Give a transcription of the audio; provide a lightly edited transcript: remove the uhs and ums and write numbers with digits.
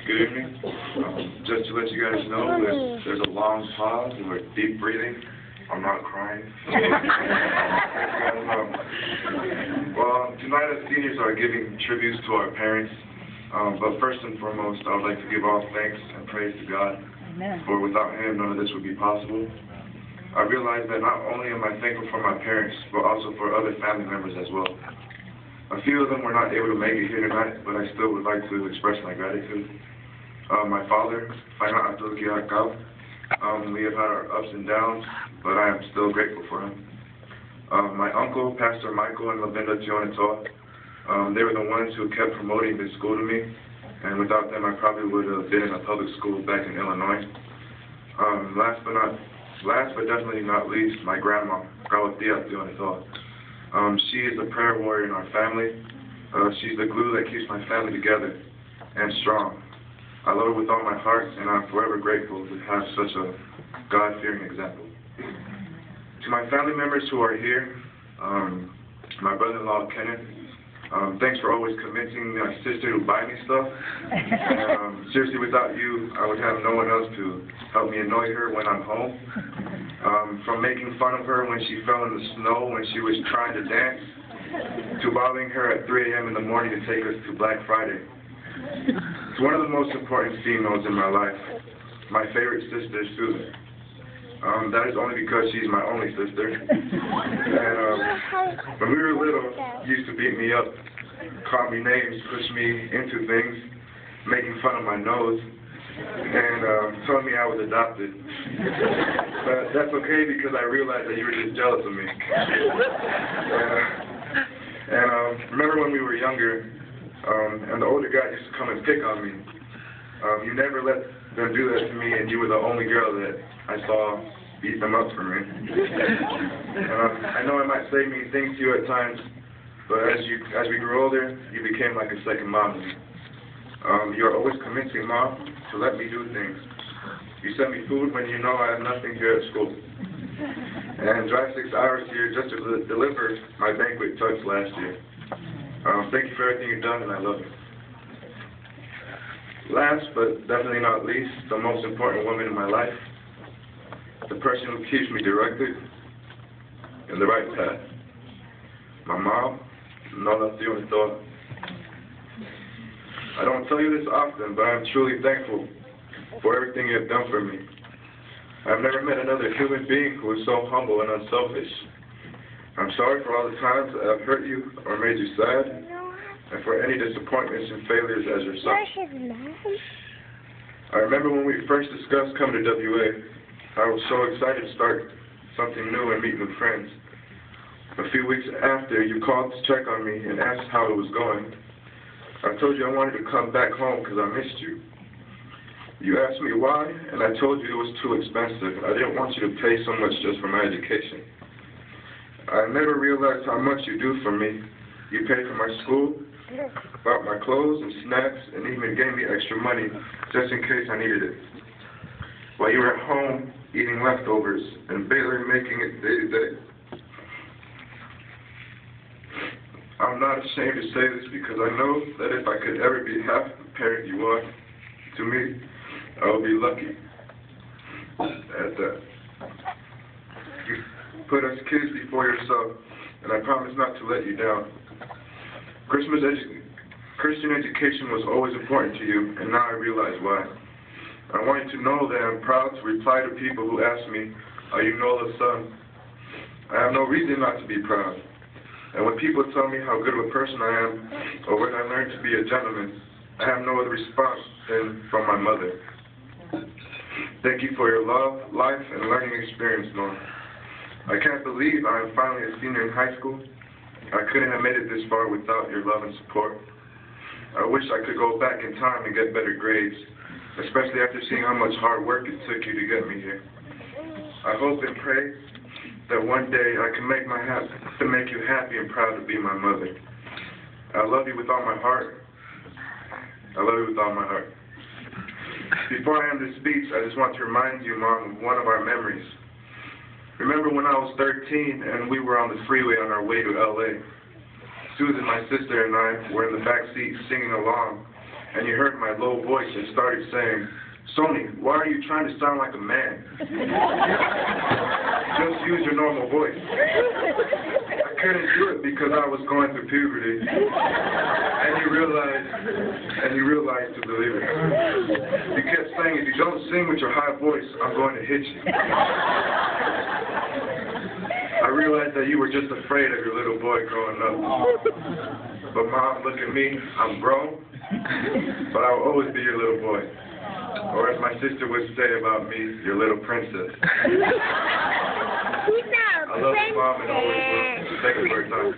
Good evening. Just to let you guys know that there's a long pause and we're deep breathing. I'm not crying. Well, tonight as seniors are giving tributes to our parents. But first and foremost, I would like to give all thanks and praise to God. Amen. For without Him, none of this would be possible. I realize that not only am I thankful for my parents, but also for other family members as well. A few of them were not able to make it here tonight, but I still would like to express my gratitude. My father, we have had our ups and downs, but I am still grateful for him. My uncle, Pastor Michael and Lavinda Tionatoa, they were the ones who kept promoting this school to me, and without them I probably would have been in a public school back in Illinois. Last but definitely not least, my grandma, Tia Tionatoa. She is a prayer warrior in our family. She's the glue that keeps my family together and strong. I love her with all my heart, and I'm forever grateful to have such a God-fearing example. To my family members who are here, my brother-in-law, Kenneth, thanks for always convincing my sister to buy me stuff. Seriously, without you, I would have no one else to help me annoy her when I'm home. From making fun of her when she fell in the snow when she was trying to dance, to bothering her at 3 a.m. in the morning to take us to Black Friday. It's one of the most important females in my life. My favorite sister, Susan. That is only because she's my only sister. And when we were little, she used to beat me up, call me names, push me into things, making fun of my nose, and telling me I was adopted. But that's okay because I realized that you were just jealous of me. Remember when we were younger, and the older guy used to come and pick on me. You never let them do that to me, and you were the only girl that I saw beat them up for me. I know I might say mean things to you at times, but as we grew older, you became like a second mom to me. You are always convincing Mom to let me do things. You send me food when you know I have nothing here at school. And drive 6 hours here just to deliver my banquet tux last year. Thank you for everything you've done, and I love you. Last, but definitely not least, the most important woman in my life, the person who keeps me directed in the right path. My mom, Nola Tionatoa. I don't tell you this often, but I am truly thankful for everything you have done for me. I've never met another human being who is so humble and unselfish. I'm sorry for all the times that I've hurt you or made you sad, and for any disappointments and failures as your son. I remember when we first discussed coming to WA, I was so excited to start something new and meet new friends. A few weeks after, you called to check on me and asked how it was going. I told you I wanted to come back home because I missed you. You asked me why, and I told you it was too expensive. I didn't want you to pay so much just for my education. I never realized how much you do for me. You paid for my school, bought my clothes and snacks, and even gave me extra money just in case I needed it. While you were at home eating leftovers and barely making it day to day. I'm not ashamed to say this because I know that if I could ever be half the parent you are to me, I would be lucky at that. You put us kids before yourself, and I promise not to let you down. Christian education was always important to you, and now I realize why. I want you to know that I'm proud to reply to people who ask me, are you Nola's son? I have no reason not to be proud. And when people tell me how good of a person I am, or when I learned to be a gentleman, I have no other response than from my mother. Thank you for your love, life, and learning experience, Mom. I can't believe I am finally a senior in high school. I couldn't have made it this far without your love and support. I wish I could go back in time and get better grades, especially after seeing how much hard work it took you to get me here. I hope and pray that one day I can make you happy and proud to be my mother. I love you with all my heart. I love you with all my heart. Before I end this speech, I just want to remind you, Mom, of one of our memories. Remember when I was 13 and we were on the freeway on our way to LA? Susan, my sister, and I were in the back seat singing along and you heard my low voice and started saying, "Sony, why are you trying to sound like a man? Just use your normal voice." I couldn't do it because I was going through puberty, and you realized to believe it. You kept saying, "If you don't sing with your high voice, I'm going to hit you." I realized that you were just afraid of your little boy growing up. But Mom, look at me, I'm grown, but I'll always be your little boy. Or as my sister would say about me, your little princess. I love you, Mom, and always will. Thank you for your time.